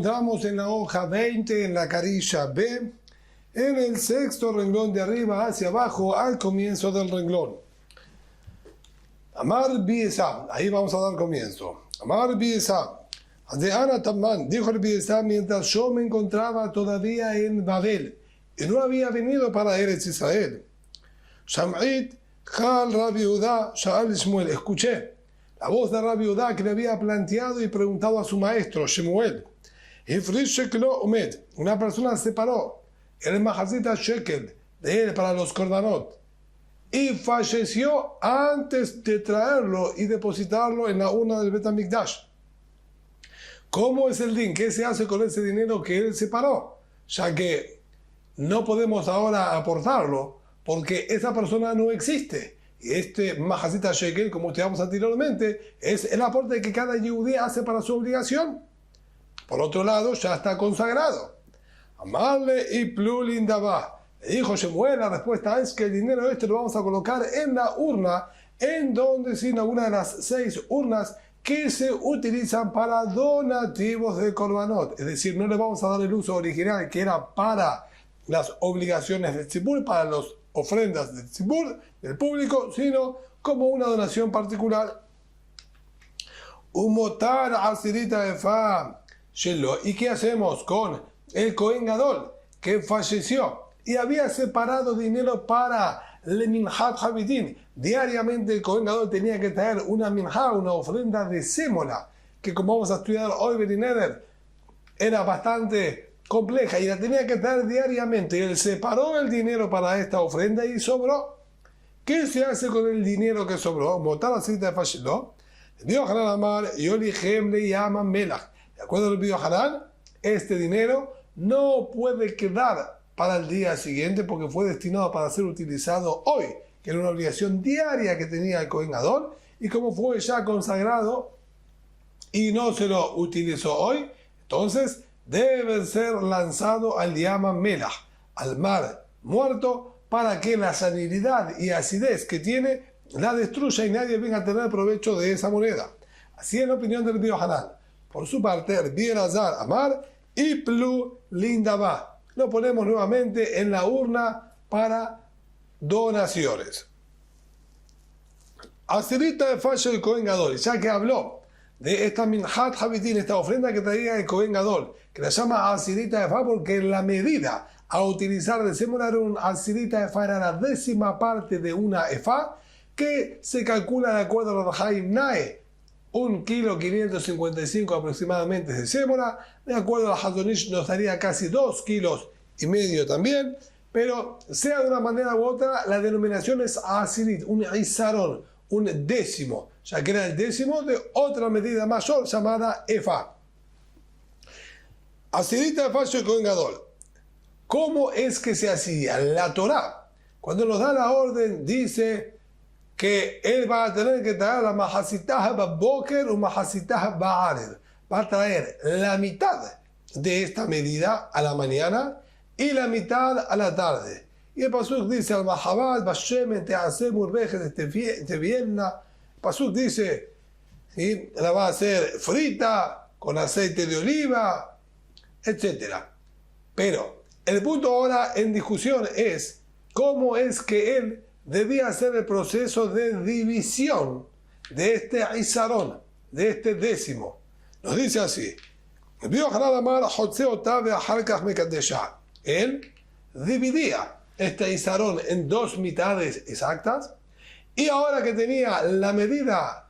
encontramos en la hoja 20, en la carilla B, en el sexto renglón de arriba hacia abajo, al comienzo del renglón. Amar Biesa, ahí vamos a dar comienzo. Amar Biesa, de Ana Tamán, dijo el Biesa, mientras yo me encontraba todavía en Babel y no había venido para Eretz Israel. Sham'it, Jal Rabbi Udá, Sha'al Shmuel, escuché la voz de Rabbi Udá que le había planteado y preguntado a su maestro, Shemuel. Ifrish Sheklo Umed, una persona se paró, el Mahazita Shekel, de él para los korbanot, y falleció antes de traerlo y depositarlo en la urna del Bet HaMikdash. ¿Cómo es el din? ¿Qué se hace con ese dinero que él separó? Ya que no podemos ahora aportarlo porque esa persona no existe. Y este Mahazita Shekel, como estudiamos anteriormente, es el aporte que cada yehudí hace para su obligación. Por otro lado, ya está consagrado. Amarle y plulindabá. Le dijo Shemuel, la respuesta es que el dinero este lo vamos a colocar en la urna, en donde sin alguna de las 6 urnas que se utilizan para donativos de korbanot. Es decir, no le vamos a dar el uso original que era para las obligaciones del tzibur, para las ofrendas del tzibur, del público, sino como una donación particular. Umotar asirita efa shelo. ¿Y qué hacemos con el Kohen Gadol que falleció y había separado dinero para el minhat habitin? Diariamente el Kohen Gadol tenía que traer una minha, una ofrenda de sémola, que como vamos a estudiar hoy, Berineder, era bastante compleja y la tenía que traer diariamente. Y él separó el dinero para esta ofrenda y sobró. ¿Qué se hace con el dinero que sobró? Motar la cita de Fashiló. Dios Hanan Amar, Yoli Hem le llaman Melach. De acuerdo al Dios Hanan, este dinero no puede quedar para el día siguiente porque fue destinado para ser utilizado hoy, que era una obligación diaria que tenía el Kohen Gadol, y como fue ya consagrado y no se lo utilizó hoy, entonces debe ser lanzado al Yam Melach, al mar muerto, para que la salinidad y acidez que tiene la destruya y nadie venga a tener provecho de esa moneda. Así es la opinión del Rabbi Yohanan. Por su parte, el Rabbi Elazar Amar y Plu Lindabá. Lo ponemos nuevamente en la urna para donaciones. Asirita de Fasho el Kohen Gadol, ya que habló de esta Minhat Habitin, esta ofrenda que traía el Kohen Gadol, que la llama Asirita de Fa porque la medida a utilizar de sémola era un Asirita de Fa, era la 10ª parte de una Efa, que se calcula de acuerdo a los Haim Nae, 1,555 kg aproximadamente de sémola. De acuerdo a Hazonish nos daría casi 2,5 kilos también, pero sea de una manera u otra, la denominación es Asirit, un Isarón, un décimo, ya que era el décimo de otra medida mayor llamada Efa. Asirita de Fasho Kohen Gadol. ¿Cómo es que se hacía? La Torá, cuando nos da la orden, dice que él va a tener que traer la mahasitah ba'boker o mahasitah ba'ared. Va a traer la mitad de esta medida a la mañana y la mitad a la tarde. Y el pasuk dice al mahabad bashemen te'aseh murbejes de Vienna. El pasuk dice, ¿sí?, la va a hacer frita con aceite de oliva, etc. Pero el punto ahora en discusión es cómo es que él debía hacer el proceso de división de este Isarón, de este décimo. Nos dice así: él dividía este Isarón en 2 mitades exactas, y ahora que tenía la medida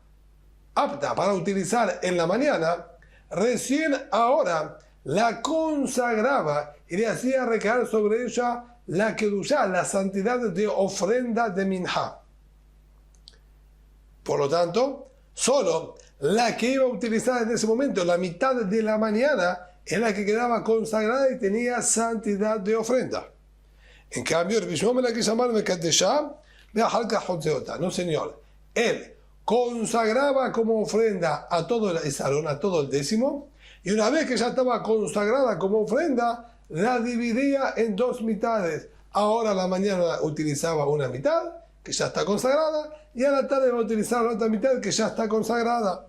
apta para utilizar en la mañana, recién ahora la consagraba y le hacía recaer sobre ella la kedushá, la santidad de ofrenda de minha. Por lo tanto, solo la que iba a utilizar en ese momento, la mitad de la mañana, es la que quedaba consagrada y tenía santidad de ofrenda. En cambio, el Bishom la que llamar Mekadeshá, no señor, él consagraba como ofrenda a todo el Isarón, a todo el décimo, y una vez que ya estaba consagrada como ofrenda, la dividía en 2 mitades. Ahora a la mañana utilizaba una mitad, que ya está consagrada, y a la tarde va a utilizar la otra mitad, que ya está consagrada.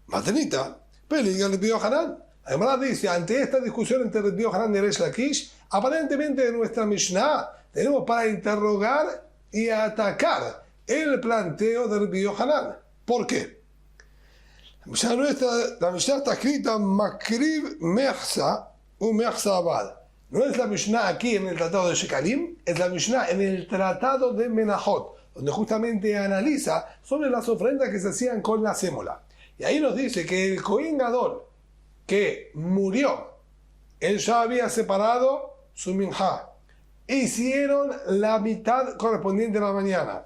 Matenita, Peliga Rabbi Yohanan. Además dice, ante esta discusión entre Rabbi Yohanan y Reish Lakish, aparentemente en nuestra Mishnah tenemos para interrogar y atacar el planteo de Rabbi Yohanan. ¿Por qué? La Mishnah está escrita Makriv Mechsa u Mechsa Abad. No es la Mishnah aquí en el Tratado de Shekalim, es la Mishnah en el Tratado de Menachot, donde justamente analiza sobre las ofrendas que se hacían con la sémola. Y ahí nos dice que el Kohen Gadol que murió, él ya había separado su minjá. Hicieron la mitad correspondiente a la mañana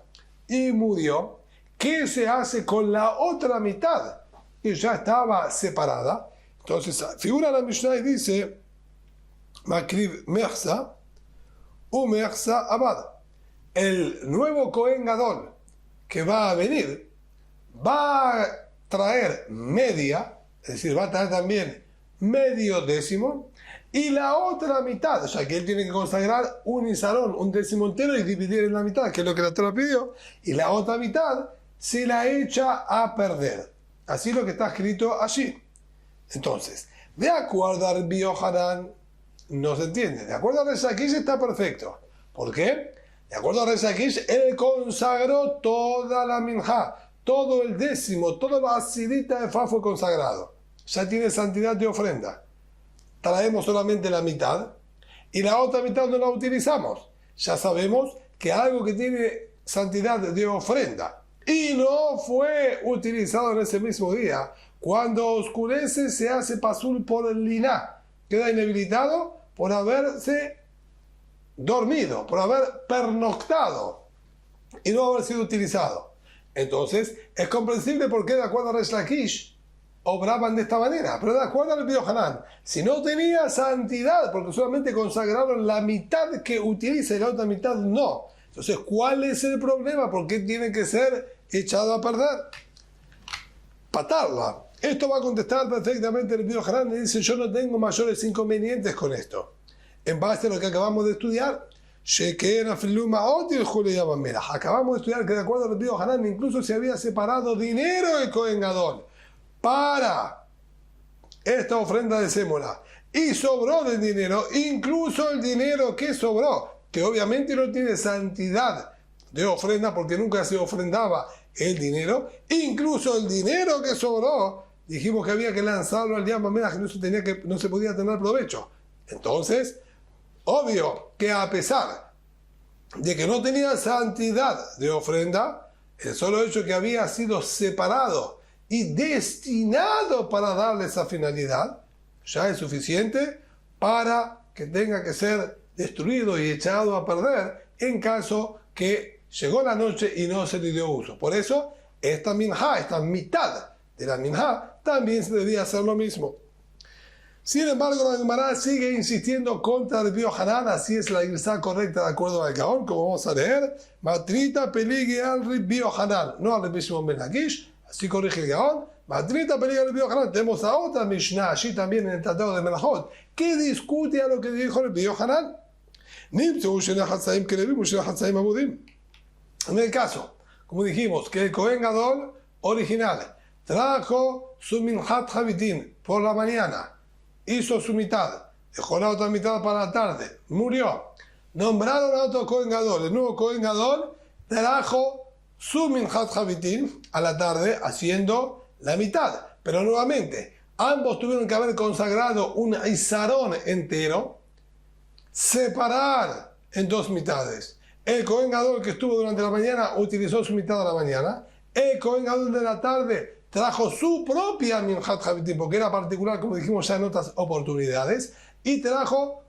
y murió. ¿Qué se hace con la otra mitad? Que ya estaba separada. Entonces figura la Mishnah y dice Makriv Mechsa u Mechsa Abad. El nuevo Kohen Gadol que va a venir va a traer media, es decir, va a traer también medio décimo, y la otra mitad, o sea que él tiene que consagrar un isarón, un décimo entero, y dividir en la mitad, que es lo que la Torah pidió, y la otra mitad se la echa a perder. Así es lo que está escrito allí. Entonces, de acuerdo a Rabbi Yohanan, no se entiende. De acuerdo a Reish Lakish está perfecto. ¿Por qué? De acuerdo a Reish Lakish, él consagró toda la minjá, todo el décimo, toda la asidita de Fa fue consagrado. Ya tiene santidad de ofrenda. Traemos solamente la mitad y la otra mitad no la utilizamos. Ya sabemos que algo que tiene santidad de ofrenda y no fue utilizado en ese mismo día, cuando oscurece se hace pasul por el liná, queda inhabilitado por haberse dormido, por haber pernoctado y no haber sido utilizado. Entonces es comprensible por qué de acuerdo a Reish Lakish obraban de esta manera, pero de acuerdo a Rabbi Yohanan, si no tenía santidad, porque solamente consagraron la mitad que utiliza y la otra mitad no. Entonces, ¿cuál es el problema? ¿Por qué tiene que ser echado a perder? Patarla. Esto va a contestar perfectamente Rabbi Yohanan y dice, yo no tengo mayores inconvenientes con esto. En base a lo que acabamos de estudiar, acabamos de estudiar que de acuerdo a Rabbi Yohanan incluso se había separado dinero de Kohen Gadol para esta ofrenda de sémola y sobró del dinero, incluso el dinero que sobró, que obviamente no tiene santidad de ofrenda porque nunca se ofrendaba el dinero, incluso el dinero que sobró, dijimos que había que lanzarlo al Yam Hamelach, que no se podía tener provecho. Entonces, obvio que a pesar de que no tenía santidad de ofrenda, el solo hecho que había sido separado y destinado para darle esa finalidad, ya es suficiente para que tenga que ser destruido y echado a perder en caso que llegó la noche y no se le dio uso. Por eso, esta minjá, esta mitad de la minjá, también se debía hacer lo mismo. Sin embargo, la Gemara sigue insistiendo contra Rabbi Yohanan, así es la Girsá correcta de acuerdo al Gaón, como vamos a leer, Matrita peligue al Rabbi Yohanan, no al Rabbi Shimon ben Lakish, así corrige el Gaón, Matrita peligue al Rabbi Yohanan. Tenemos a otra Mishnah, allí también en el Tratado de Menachot, que discute a lo que dijo Rabbi Yohanan. En el caso, como dijimos, que el Kohen Gadol original trajo su minjat habitin por la mañana, hizo su mitad, dejó la otra mitad para la tarde, murió. Nombraron a otro Kohen Gadol. El nuevo Kohen Gadol trajo su minjat habitin a la tarde haciendo la mitad. Pero nuevamente, ambos tuvieron que haber consagrado un isarón entero, separar en dos mitades. El Kohen Gadol que estuvo durante la mañana utilizó su mitad de la mañana. El Kohen Gadol de la tarde trajo su propia minjat habitin, porque era particular, como dijimos ya en otras oportunidades, y trajo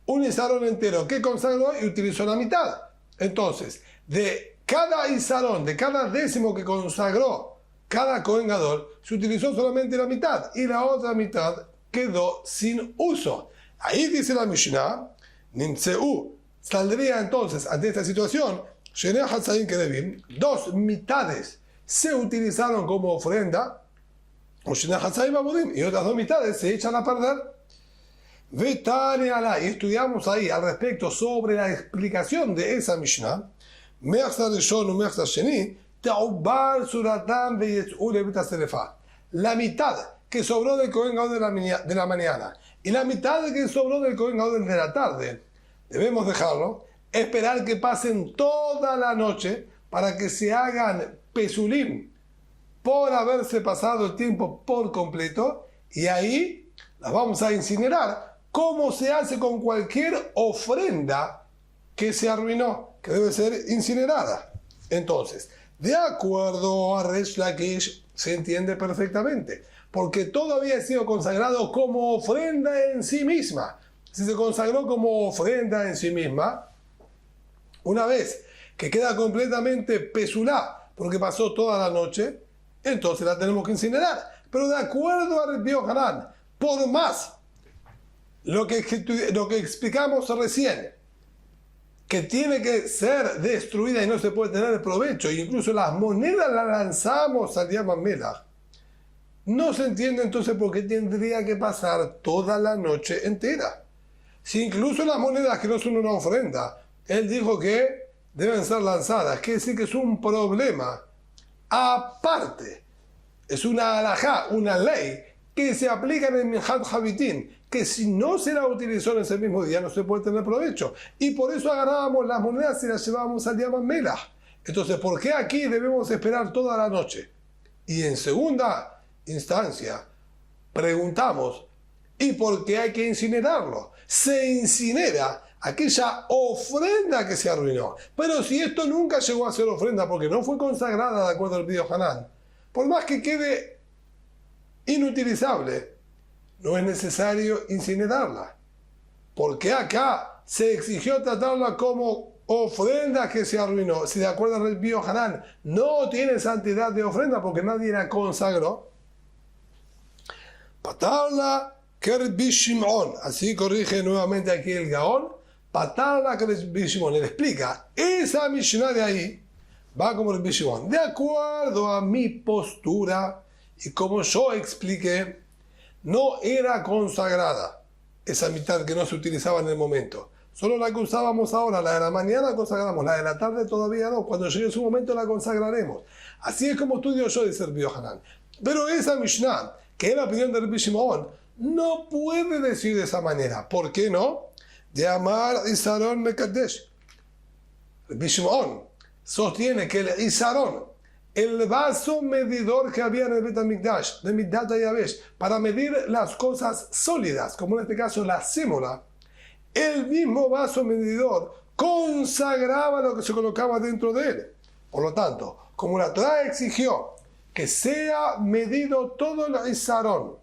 un isarón entero que consagró y utilizó la mitad. Entonces, de cada isarón, de cada décimo que consagró cada Kohen Gadol, se utilizó solamente la mitad y la otra mitad quedó sin uso. Ahí dice la Mishnah, Nimtseu, saldría entonces ante esta situación, dos mitades se utilizaron como ofrenda, y otras dos mitades se echan a perder. Y estudiamos ahí al respecto sobre la explicación de esa Mishnah. La mitad que sobró del Cohen Gadol de la mañana y la mitad que sobró del Cohen Gadol de la tarde, debemos dejarlo, esperar que pasen toda la noche para que se hagan pesulim por haberse pasado el tiempo por completo, y ahí las vamos a incinerar, como se hace con cualquier ofrenda que se arruinó, que debe ser incinerada. Entonces, de acuerdo a Resh Lakish, se entiende perfectamente, porque todo había sido consagrado como ofrenda en sí misma. Si se consagró como ofrenda en sí misma, una vez que queda completamente pesulá, porque pasó toda la noche, entonces la tenemos que incinerar. Pero de acuerdo a Rabbi Yohanan, por más lo que explicamos recién, que tiene que ser destruida y no se puede tener provecho, e incluso las monedas las lanzamos al Yam HaMelach, no se entiende entonces por qué tendría que pasar toda la noche entera. Si incluso las monedas que no son una ofrenda, él dijo que deben ser lanzadas, quiere decir que es un problema aparte, es una halajá, una ley que se aplica en el Minhat Habitín, que si no se la utilizó en ese mismo día no se puede tener provecho, y por eso agarrábamos las monedas y las llevábamos al Yam HaMelach. Entonces, ¿por qué aquí debemos esperar toda la noche? Y en segunda instancia, preguntamos, ¿y por qué hay que incinerarlo? Se incinera aquella ofrenda que se arruinó. Pero si esto nunca llegó a ser ofrenda porque no fue consagrada de acuerdo al Rabbi Yohanan, por más que quede inutilizable, no es necesario incinerarla. Porque acá se exigió tratarla como ofrenda que se arruinó. Si de acuerdo al Rabbi Yohanan no tiene santidad de ofrenda porque nadie la consagró, patarla que Rabbi Shimon, así corrige nuevamente aquí el Gaón, patarla que Rabbi Shimon, le explica, esa Mishnah de ahí va como Rabbi Shimon, de acuerdo a mi postura y como yo expliqué, no era consagrada esa mitad que no se utilizaba en el momento, solo la que usábamos ahora, la de la mañana consagramos, la de la tarde todavía no, cuando llegue su momento la consagraremos. Así es como estudio yo, dice Rabbi Yohanan. Pero esa Mishnah, que es la opinión de Rabbi Shimon, no puede decir de esa manera. ¿Por qué no? De amar Isarón Mekadesh. Rabbi Shimon sostiene que el Isarón, el vaso medidor que había en el Bet HaMikdash, de Midat HaYavesh, para medir las cosas sólidas, como en este caso la sémola, el mismo vaso medidor consagraba lo que se colocaba dentro de él. Por lo tanto, como la Torah exigió que sea medido todo el Isarón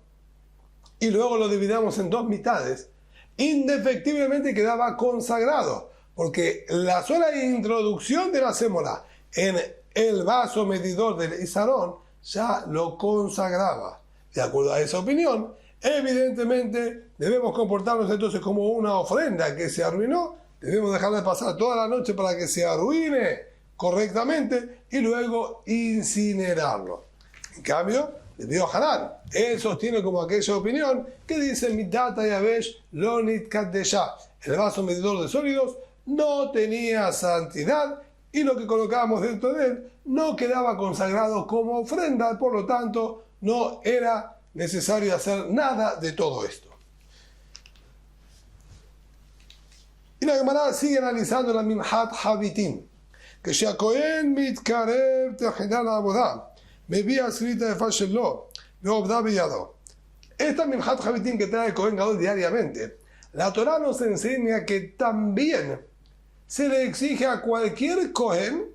y luego lo dividamos en dos mitades, indefectiblemente quedaba consagrado, porque la sola introducción de la sémola en el vaso medidor del Isarón ya lo consagraba. De acuerdo a esa opinión, evidentemente debemos comportarnos entonces como una ofrenda que se arruinó, debemos dejar de pasar toda la noche para que se arruine correctamente y luego incinerarlo. En cambio, Rabbi Yohanan, él sostiene como aquella opinión que dice Midat HaYavesh lo nitkadeshá, el vaso medidor de sólidos no tenía santidad y lo que colocábamos dentro de él no quedaba consagrado como ofrenda, por lo tanto no era necesario hacer nada de todo esto. Y la Gemara sigue analizando la Minhat Habitín, que Shehakohen mitkarev tehilah la'avodah מביא הסריטה היפה שלו, ועובדה בידו. Esta Minhat Habitín que trae Cohen Gadol diariamente, la Torah nos enseña que también se le exige a cualquier Cohen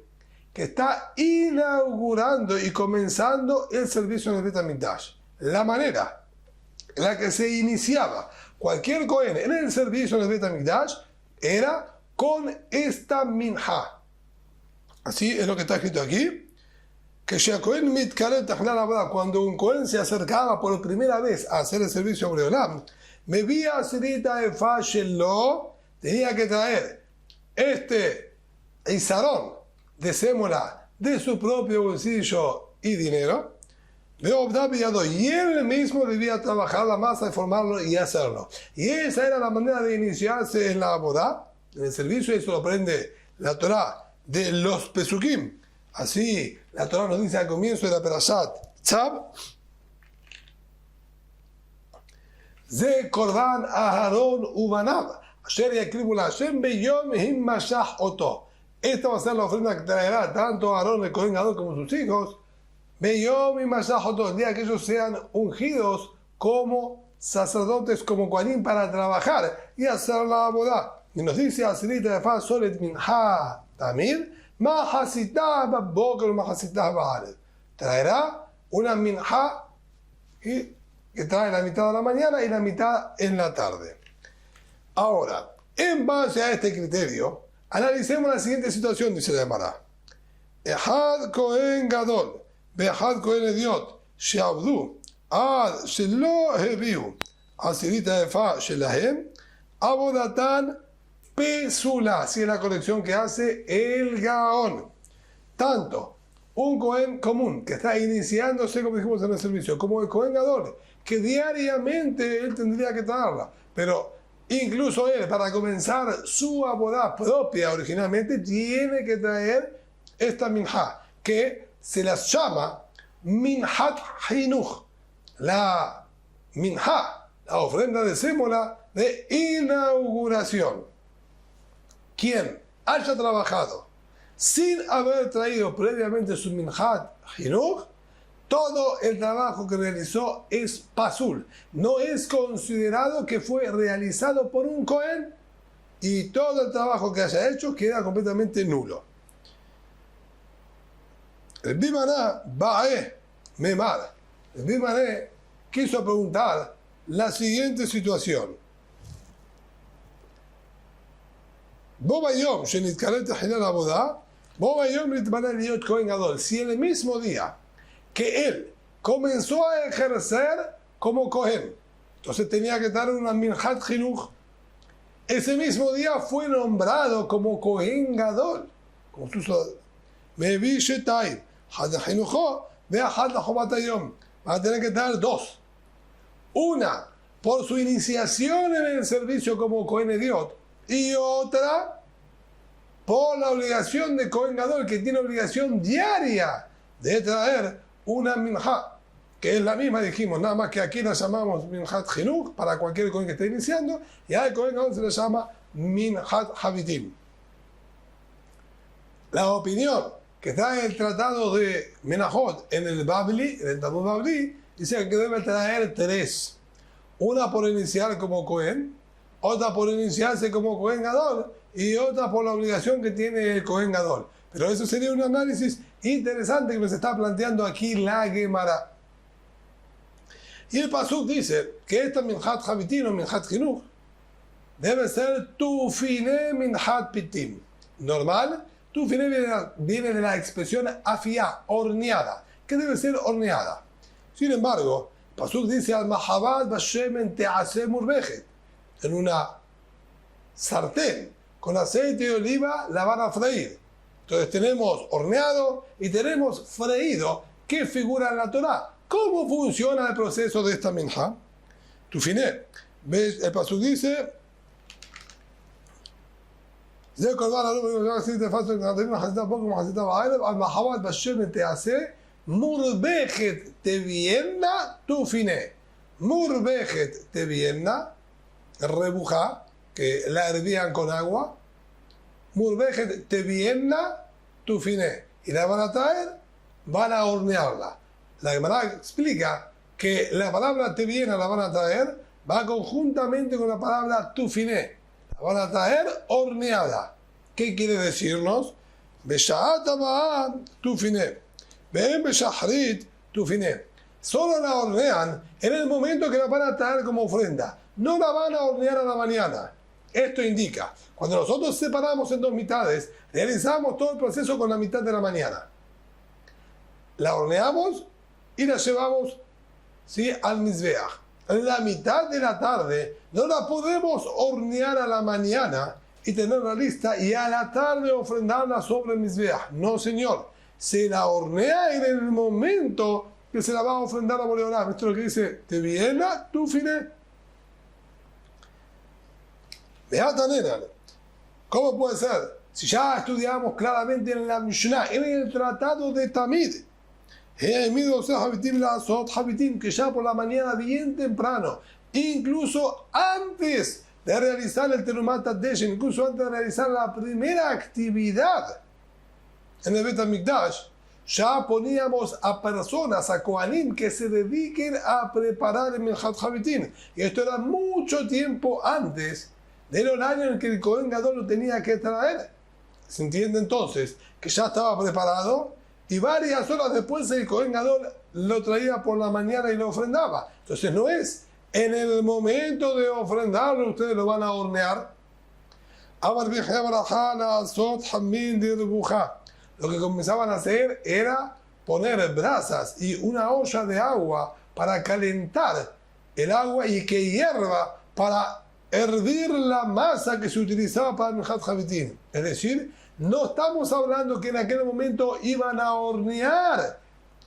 que está inaugurando y comenzando el servicio en el Bet HaMikdash. La manera en la que se iniciaba cualquier Cohen en el servicio en el Bet HaMikdash era con esta Minha. Así es lo que está escrito aquí. Que Shehakohen mitkarev tehilah la'avodah, cuando un Cohen se acercaba por primera vez a hacer el servicio a Boreolam, מביא הסרית היפה שלו, tenía que traer este Isarón de sémola de su propio bolsillo y dinero, y él mismo debía trabajar la masa, formarlo y hacerlo. Y esa era la manera de iniciarse en la abodá, en el servicio, y eso lo aprende la Torah de los Pesukim. Así la Torah nos dice al comienzo de la Perashat Tzab, Ze Korban Aharón Ubanav. Ayer yakribu la Hashem beyom himmashach oto. Esta va a ser la ofrenda que traerá tanto Aarón el Cohen Gadol como sus hijos. Beyom himmashach oto. El día que ellos sean ungidos como sacerdotes, como Kohanim, para trabajar y hacer la boda. Y nos dice Asirita de Fa Solet Minha Tamir. Mahasitah Baboker Mahasitah Ba'aret. Traerá una minha que trae la mitad de la mañana y la mitad en la tarde. Ahora, en base a este criterio, analicemos la siguiente situación, dice la Gemara. Ehad Kohen Gadol, Behad Kohen Ediot, Sheabdu, Ad Shelo Hebiu, Asirita Efa Shelahem, Abodatan Pesula, si es la colección que hace el Gaón. Tanto un Cohen común que está iniciándose, como dijimos en el servicio, como el Cohen Gadol, que diariamente él tendría que traerla, pero incluso él, para comenzar su abodá propia originalmente, tiene que traer esta minha, que se las llama minhat hinuch, la minha, la ofrenda de sémola de inauguración. Quien haya trabajado sin haber traído previamente su minhat hinuch, todo el trabajo que realizó es pasul. No es considerado que fue realizado por un Cohen y todo el trabajo que haya hecho queda completamente nulo. El Bimaná Bae Memar. El Bimané quiso preguntar la siguiente situación. Bobayom, Shenitkaret Hinel Abodá, Bobayom Litmaná Liot Cohen Gadol. Si en el mismo día que él comenzó a ejercer como Cohen, entonces tenía que dar una minhat chinuch, ese mismo día fue nombrado como Cohen Gadol, como Mevi Shetay, Had Chinucho, ve a Had Jobatayom. Van a tener que dar dos. Una por su iniciación en el servicio como Cohen Ediot, y otra por la obligación de Cohen Gadol, que tiene obligación diaria de traer una minha, que es la misma, dijimos, nada más que aquí la llamamos minhat chinuch para cualquier Cohen que esté iniciando, y al Cohen Gadol se le llama minhat habitim. La opinión que está en el tratado de Menachot, en el Babli, en el Talmud Babli, dice que debe traer tres. Una por iniciar como Cohen, otra por iniciarse como Cohen Gadol, y otra por la obligación que tiene el Cohen Gadol. Pero eso sería un análisis interesante que nos está planteando aquí la Gemara. Y el Pasuk dice que esta minhat habitim o minhat chinuch debe ser tufine minhat pitim. Normal, tufine viene de la expresión afia, horneada, que debe ser horneada. Sin embargo, el Pasuk dice al mahabat bashemen tease murbejet, en una sartén con aceite de oliva la van a freír. Entonces tenemos horneado y tenemos freído, que figura en la Torá. ¿Cómo funciona el proceso de esta minha? Tufiné. ¿Ves? El pasuk dice: Murbejet tevienna tufiné. Murbejet tevienna, rebuja, que la hervían con agua. Murbejet tevienna tufiné. Y la van a traer, van a hornearla. La Gemara explica que la palabra teviena la van a traer, va conjuntamente con la palabra tufiné. La van a traer horneada. ¿Qué quiere decirnos? Beshaat aba'ah tufiné. Ven beshahrit tufiné. Solo la hornean en el momento que la van a traer como ofrenda. No la van a hornear a la mañana. Esto indica, cuando nosotros separamos en dos mitades, realizamos todo el proceso con la mitad de la mañana. La horneamos y la llevamos, ¿sí?, al mizbeach. En la mitad de la tarde no la podemos hornear a la mañana y tenerla lista y a la tarde ofrendarla sobre el mizbeach. No, señor. Se la hornea en el momento que se la va a ofrendar a Boreolam. Esto es lo que dice: te viene tu finé. ¿Cómo puede ser? Si ya estudiamos claramente en la Mishnah, en el tratado de Tamid, que ya por la mañana bien temprano, incluso antes de realizar el Terumat HaDeshen, incluso antes de realizar la primera actividad en el Bet HaMikdash, ya poníamos a personas, a Kohanim, que se dediquen a preparar el Minhat Habitin. Y esto era mucho tiempo antes del horario en el que el Kohen Gadol lo tenía que traer. ¿Se entiende entonces? Que ya estaba preparado y varias horas después el Kohen Gadol lo traía por la mañana y lo ofrendaba. Entonces no es en el momento de ofrendarlo ustedes lo van a hornear. Lo que comenzaban a hacer era poner brasas y una olla de agua para calentar el agua y que hierva para hervir la masa que se utilizaba para el Minhat Habitin. Es decir, no estamos hablando que en aquel momento iban a hornear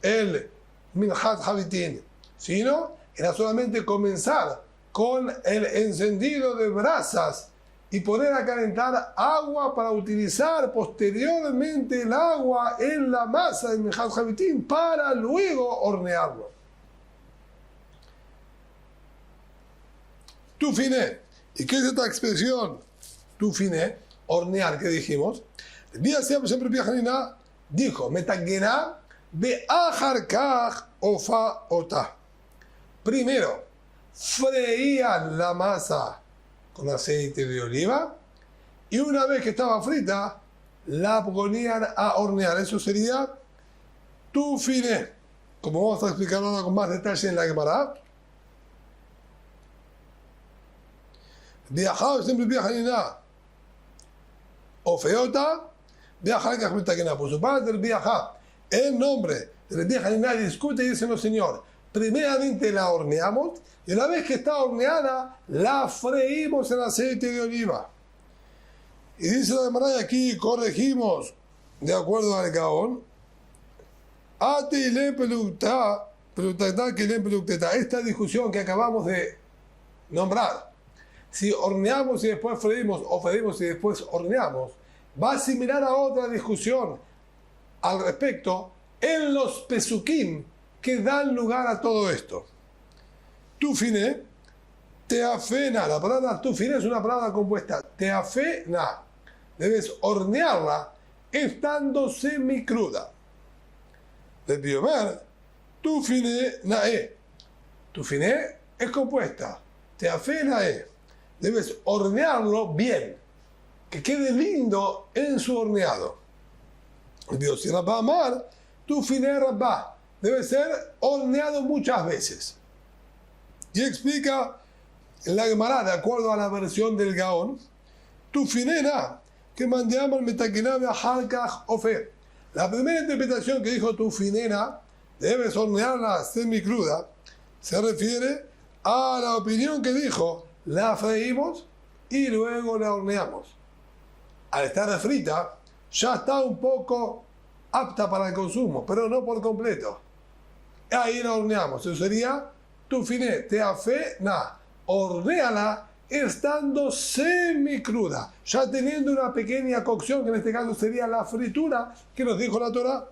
el Minhat Habitin, sino era solamente comenzar con el encendido de brasas y poner a calentar agua para utilizar posteriormente el agua en la masa del Minhat Habitin para luego hornearlo. Tufiné. ¿Y qué es esta expresión? Tufiné, hornear, ¿qué dijimos? El día siempre Hanina dijo, Metagená be'achar kach ofa ota. Primero, freían la masa con aceite de oliva y una vez que estaba frita, la ponían a hornear. Eso sería tufiné. Como vamos a explicar ahora con más detalle en la Gemara. Viajado siempre viaja o feota, viajar que Metagená. Por su parte, el viaja, el nombre del viaja discute y dice, no señor, primeramente la horneamos y una vez que está horneada, la freímos en aceite de oliva. Y dice la Gemara, aquí corregimos, de acuerdo al Gaón, esta discusión que acabamos de nombrar, si horneamos y después freímos, o freímos y después horneamos, va similar a otra discusión al respecto en los pesukim que dan lugar a todo esto. Tufiné, teafena, la palabra tufiné es una palabra compuesta, teafena, debes hornearla estando semicruda. De biomer, tufiné nae, tufiné es compuesta, teafena debes hornearlo bien, que quede lindo en su horneado. El biosí rabá amar, tufiné rabá, debe ser horneado muchas veces. Y explica en la Gemara, de acuerdo a la versión del Gaón, tufinena, que mandeamos el metaquená be'ahalkach ofer. La primera interpretación que dijo tufinena, debes hornearla semicruda, se refiere a la opinión que dijo, la freímos y luego la horneamos. Al estar frita, ya está un poco apta para el consumo, pero no por completo. Ahí la horneamos. Eso sería tufiné, teafena, hornéala estando semicruda, ya teniendo una pequeña cocción, que en este caso sería la fritura, que nos dijo la Torah.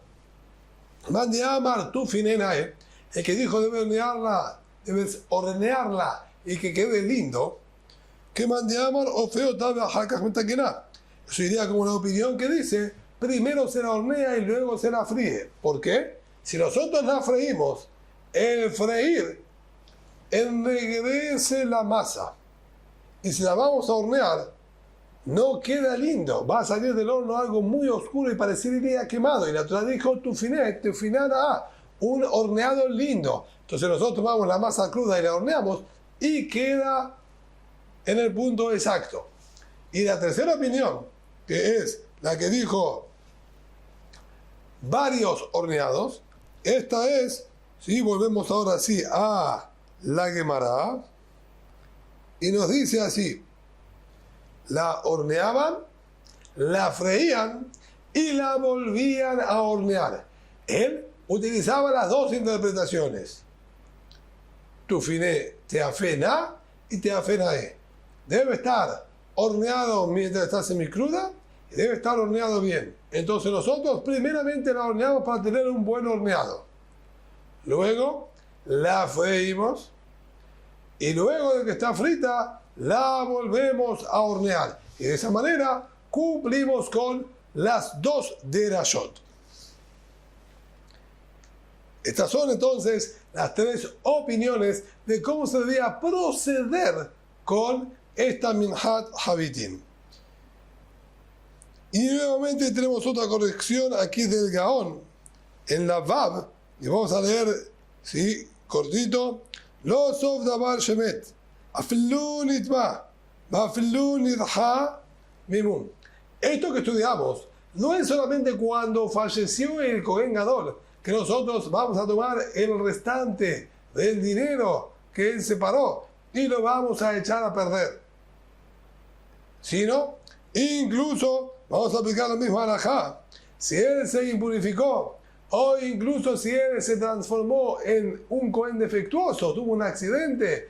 Mande amar tufiné nae, el que dijo debes hornearla y que quede lindo, que mande amar o feo tabe ajalcaj metaquená. Eso iría como la opinión que dice, primero se la hornea y luego se la fríe. ¿Por qué? Si nosotros la freímos, el freír ennegrece la masa. Y si la vamos a hornear, no queda lindo. Va a salir del horno algo muy oscuro y parecería quemado. Y la Torah dijo, tufinara, un horneado lindo. Entonces nosotros vamos la masa cruda y la horneamos y queda en el punto exacto. Y la tercera opinión, que es la que dijo varios horneados, esta es, si volvemos ahora sí a la Gemara, y nos dice así, la horneaban, la freían y la volvían a hornear. Él utilizaba las dos interpretaciones. Tufiné, teafena y teafenae. Debe estar horneado mientras está semicruda y debe estar horneado bien. Entonces nosotros primeramente la horneamos para tener un buen horneado. Luego la freímos y luego de que está frita, la volvemos a hornear. Y de esa manera cumplimos con las 2 derashot. Estas son entonces las 3 opiniones de cómo se debía proceder con esta Minhat Habitim. Y nuevamente tenemos otra corrección aquí del Gaón, en la Vav, y vamos a leer, sí, cortito, Lo sof davar shemet, afillu nitma, afillu nidha mimum. Esto que estudiamos no es solamente cuando falleció el Cohen Gadol, que nosotros vamos a tomar el restante del dinero que él separó y lo vamos a echar a perder, sino incluso vamos a aplicar la misma halajá. Si él se impurificó, o incluso si él se transformó en un Cohen defectuoso, tuvo un accidente,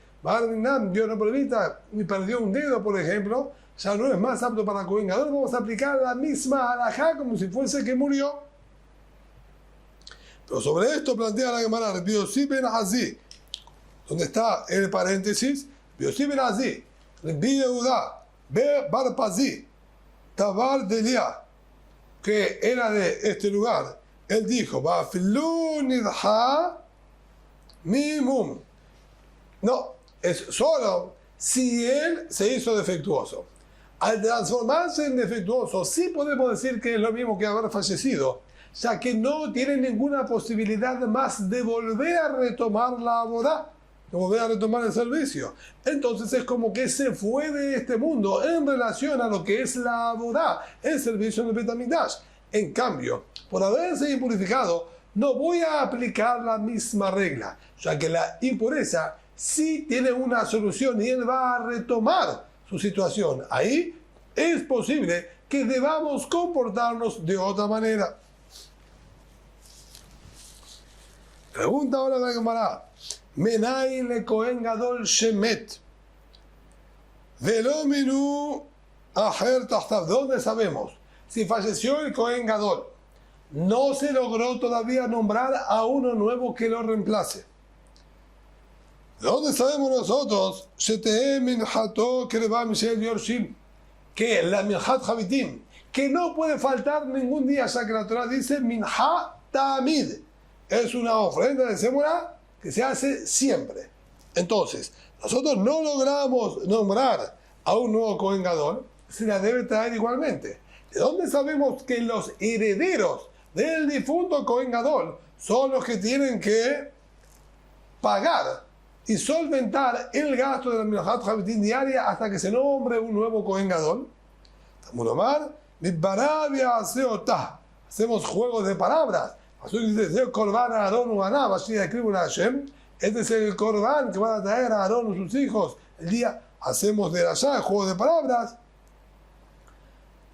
Dios no permita, y perdió un dedo, por ejemplo, ya no es más apto para Cohen Gadol, vamos a aplicar la misma halajá como si fuese que murió. Pero sobre esto plantea la Gemara, Rabbi Yossi ben Azi, donde está el paréntesis, Rabbi Yossi ben Azi, Rabbi Yehuda bar Pazi, Tabar de Elías, que era de este lugar, él dijo, Ba'afilu nidha mimum. No, es solo si él se hizo defectuoso. Al transformarse en defectuoso, sí podemos decir que es lo mismo que haber fallecido, ya que no tiene ninguna posibilidad más de volver a retomar la boda, de volver a retomar el servicio. Entonces es como que se fue de este mundo en relación a lo que es la boda, el servicio en el Bet HaMikdash. En cambio, por haberse impurificado, no voy a aplicar la misma regla, ya que la impureza sí tiene una solución y él va a retomar su situación. Ahí es posible que debamos comportarnos de otra manera. Pregunta ahora la Gemara. Menai le Cohen Gadol shemet. Velo minu aher tahtav. ¿Dónde sabemos? Si falleció el Cohen Gadol, no se logró todavía nombrar a uno nuevo que lo reemplace. ¿De dónde sabemos nosotros? Que la Minhat Habitim, que no puede faltar ningún día, ya que la Torah dice Minha Tamid, es una ofrenda de sémola que se hace siempre. Entonces, nosotros no logramos nombrar a un nuevo Cohen Gadol, se la debe traer igualmente. ¿De dónde sabemos que los herederos del difunto Cohen Gadol son los que tienen que pagar y solventar el gasto de la Minhat Habitim diaria hasta que se nombre un nuevo Cohen Gadol? Hacemos juegos de palabras. Este es el Corban que van a traer a Aarón y sus hijos. El día hacemos de allá el juego de palabras.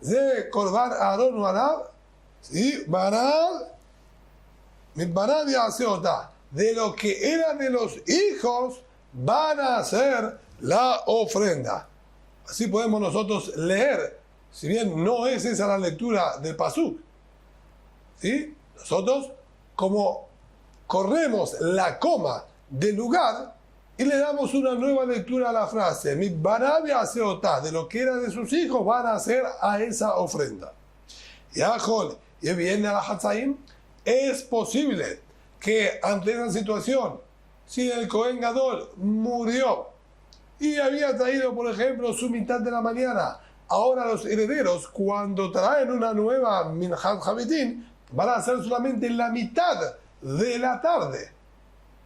De Corban Aarón y Anab, ¿sí? De lo que era de los hijos van a hacer la ofrenda. Así podemos nosotros leer, si bien no es esa la lectura del Pasuk, ¿sí? Nosotros, como corremos la coma del lugar y le damos una nueva lectura a la frase, de lo que era de sus hijos van a hacer a esa ofrenda. Y viene a la Hatzaim, es posible que ante esa situación, si el Cohen Gadol murió y había traído, por ejemplo, su mitad de la mañana, ahora los herederos, cuando traen una nueva Minhat Habitim, van a hacer solamente la mitad de la tarde,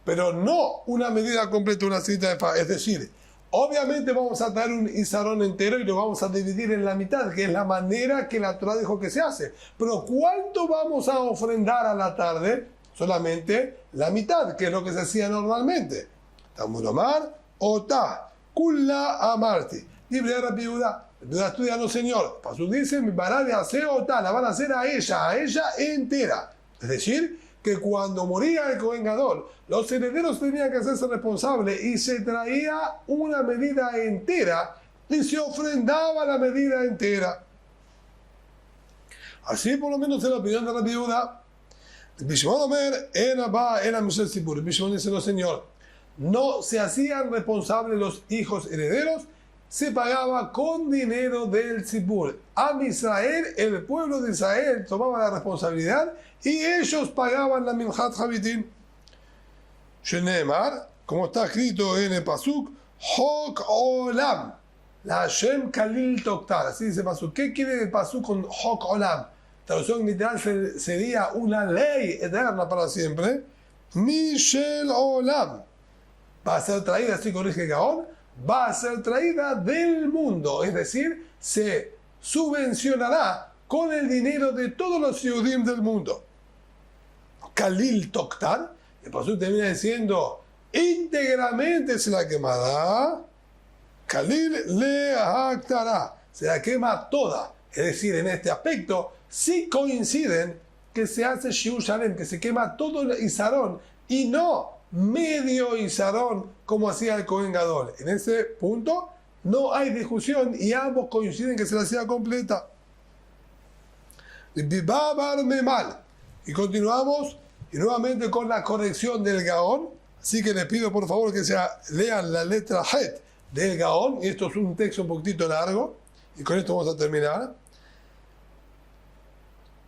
pero no una medida completa, una cita de paz. Es decir, obviamente vamos a traer un Isarón entero y lo vamos a dividir en la mitad, que es la manera que la Torah dijo que se hace. Pero ¿cuánto vamos a ofrendar a la tarde? Solamente la mitad, que es lo que se hacía normalmente. Tamuromar, Ota, Kulla Amarti. Libre de Rabbi Yehuda. Rabbi estudia, no señor. Pasú dice, mi barabia hace Ota, la van a hacer a ella entera. Es decir, que cuando moría el Cohen Gadol, los herederos tenían que hacerse responsables y se traía una medida entera y se ofrendaba la medida entera. Así por lo menos es la opinión de Rabbi Yehuda. Bishmon Omer, Ena ba, Ena Mishel Sibur. Bishmon dice, no señor, no se hacían responsables los hijos herederos, se pagaba con dinero del Tzibur. Am Israel, el pueblo de Israel, tomaba la responsabilidad y ellos pagaban la Minjat Habitin. Shenemar, como está escrito en el Pasuk, Hok Olam, la Hashem Kalil Toktar. Así dice el Pasuk. ¿Qué quiere el Pasuk con Hok Olam? Traducción literal sería una ley eterna para siempre. Mishel Olam. Va a ser traída, así corrige Gaón, va a ser traída del mundo. Es decir, se subvencionará con el dinero de todos los Yehudim del mundo. Kalil Toktar. El Pasuk termina diciendo, íntegramente se la quemará. Kalil le haktará. Se la quema toda. Es decir, en este aspecto, sí coinciden que se hace Shiur Shalem, que se quema todo el Isarón y no medio Isarón como hacía el Kohen Gadol. En ese punto no hay discusión y ambos coinciden que se la hacía completa. Y continuamos y nuevamente con la corrección del Gaón. Así que les pido por favor que lean la letra Het del Gaón. Y esto es un texto un poquitito largo. Y con esto vamos a terminar.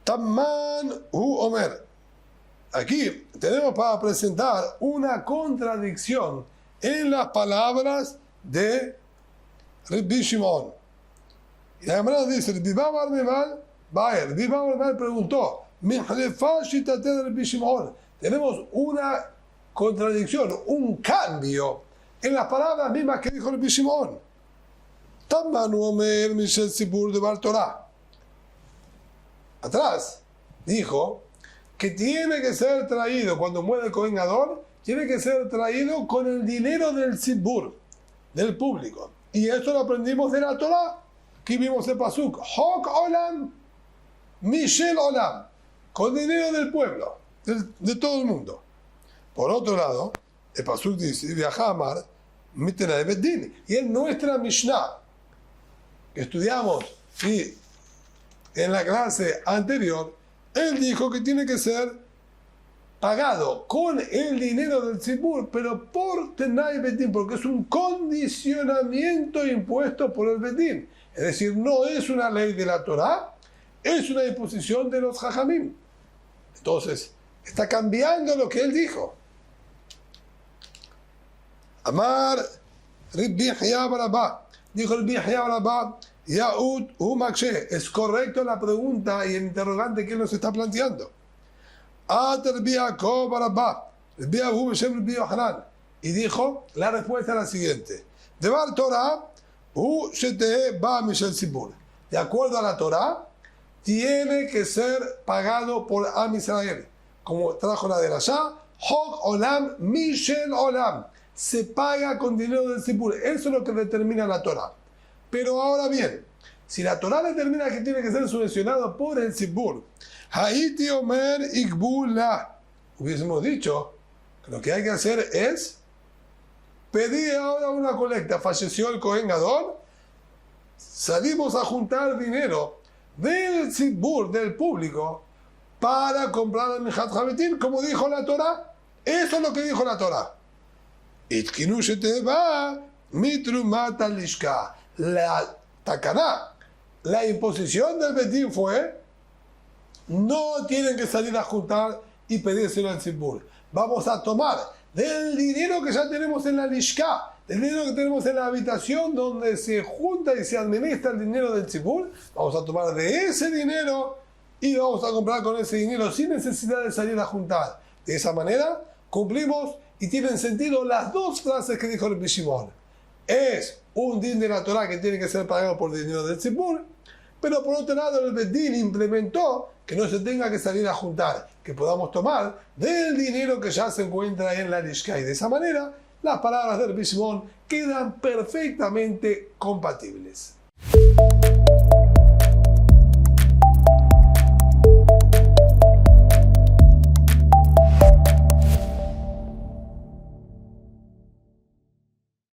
Tamman hu omer. Aquí tenemos para presentar una contradicción en las palabras de Rabbi Shimon. Y la Gemara dice, Rabbi Bar Memal preguntó, tenemos una contradicción, un cambio en las palabras mismas que dijo Rabbi Shimon. Tamman hu omer mishel tzibur de Bar Torah. Atrás dijo que tiene que ser traído, cuando muere el Kohen Gadol, tiene que ser traído con el dinero del Tzibur, del público. Y esto lo aprendimos de la Torah. Aquí vimos el Pasuk, Hok Olam, Mishel Olam, con dinero del pueblo, de todo el mundo. Por otro lado, el Pasuk dice, Viajamar, Mitena de Beddin. Y en nuestra Mishnah, que estudiamos, y en la clase anterior, él dijo que tiene que ser pagado con el dinero del Tzibur, pero por Tenai Betin, porque es un condicionamiento impuesto por el Betin. Es decir, no es una ley de la Torah, es una disposición de los Jajamim. Entonces, está cambiando lo que él dijo. Amar Rabbi Yahya bar Abba, dijo Rabbi Yahya bar Abba, Yaud Umakshe, es correcto la pregunta y el interrogante que él nos está planteando. Y dijo, la respuesta es la siguiente. De acuerdo a la Torah, tiene que ser pagado por Am Israel. Como trajo la de Rasha, Hok Olam Mishel Olam. Se paga con dinero del Tzibur. Eso es lo que determina la Torah. Pero ahora bien, si la Torah determina que tiene que ser subvencionado por el Tzibur, Haiti Omer Igbula, hubiésemos dicho que lo que hay que hacer es pedir ahora una colecta. Falleció el Kohen Gadol, salimos a juntar dinero del Tzibur, del público, para comprar el Minjat Habitin, como dijo la Torah. Eso es lo que dijo la Torah. Itkinu sheteva mitrumat al-lishka. La takaná, la imposición del Betin fue, no tienen que salir a juntar y pedírselo al Tzibur. Vamos a tomar del dinero que ya tenemos en la lishka, del dinero que tenemos en la habitación donde se junta y se administra el dinero del Tzibur, vamos a tomar de ese dinero y vamos a comprar con ese dinero sin necesidad de salir a juntar. De esa manera cumplimos y tienen sentido las dos frases que dijo el Shimon. Es un din de la Torah que tiene que ser pagado por dinero del Tzibur, pero por otro lado el Bedín implementó que no se tenga que salir a juntar, que podamos tomar del dinero que ya se encuentra en la Lishka. Y de esa manera las palabras del Shimon quedan perfectamente compatibles.